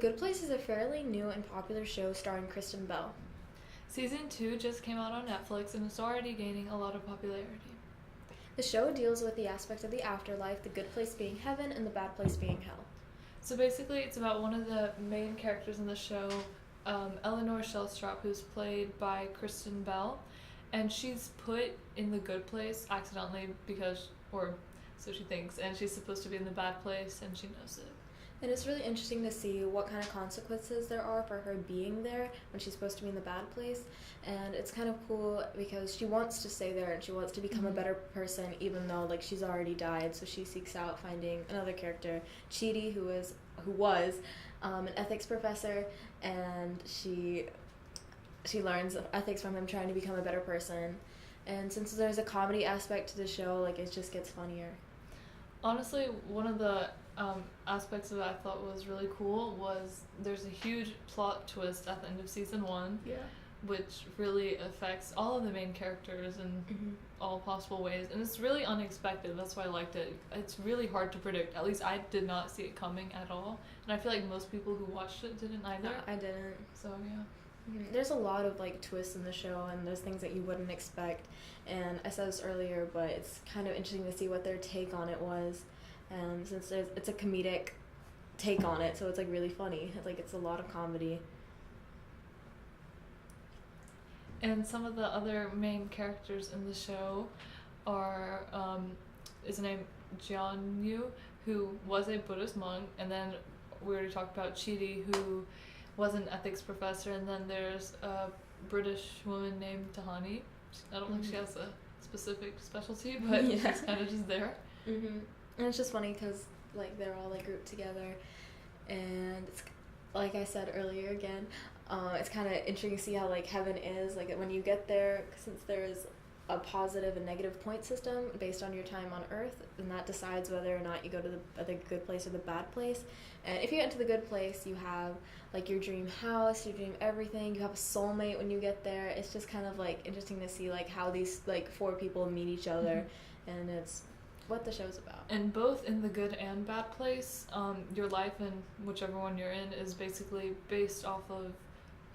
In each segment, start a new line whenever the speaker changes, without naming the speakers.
Good Place is a fairly new and popular show starring Kristen Bell.
Season 2 just came out on Netflix and is already gaining a lot of popularity.
The show deals with the aspect of the afterlife, the good place being heaven and the bad place being hell.
So basically, it's about one of the main characters in the show, Eleanor Shellstrop, who's played by Kristen Bell, and she's put in the good place accidentally or so she thinks, and she's supposed to be in the bad place, and she knows it.
And it's really interesting to see what kind of consequences there are for her being there when she's supposed to be in the bad place. And it's kind of cool because she wants to stay there and she wants to become a better person, even though like she's already died. So she seeks out finding another character, Chidi, who was an ethics professor, and she learns ethics from him, trying to become a better person. And since there's a comedy aspect to the show, like it just gets funnier.
Honestly, one of the aspects that I thought was really cool was there's a huge plot twist at the end of season 1, which really affects all of the main characters in all possible ways, and it's really unexpected. That's why I liked it. It's really hard to predict. At least I did not see it coming at all, and I feel like most people who watched it didn't either.
No, I didn't.
So yeah.
There's a lot of like twists in the show, and there's things that you wouldn't expect. And I said this earlier, but it's kind of interesting to see what their take on it was. And since it's a comedic take on it, so it's like really funny. It's a lot of comedy.
And some of the other main characters in the show are is named Jianyu, who was a Buddhist monk, and then we already talked about Chidi, who was an ethics professor, and then there's a British woman named Tahani. I don't think she has a specific specialty, but she's kind of just there.
And it's just funny because like they're all like grouped together, and it's like I said earlier again, it's kind of interesting to see how like heaven is like when you get there, since there's a positive and negative point system based on your time on Earth, and that decides whether or not you go to the good place or the bad place. And if you get into the good place, you have like your dream house, your dream everything. You have a soulmate when you get there. It's just kind of like interesting to see like how these like 4 people meet each other, and it's what the show's about.
And both in the good and bad place, your life and whichever one you're in is basically based off of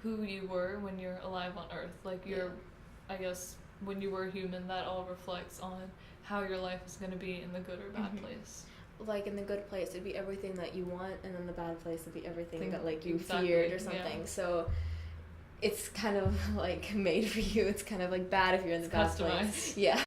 who you were when you're alive on Earth. Like I guess when you were human, that all reflects on how your life is going to be in the good or bad place.
Like in the good place, it'd be everything that you want, and then the bad place would be everything that like you feared or something. Yeah. So it's kind of like made for you. It's kind of like bad if you're in the bad place. Yeah.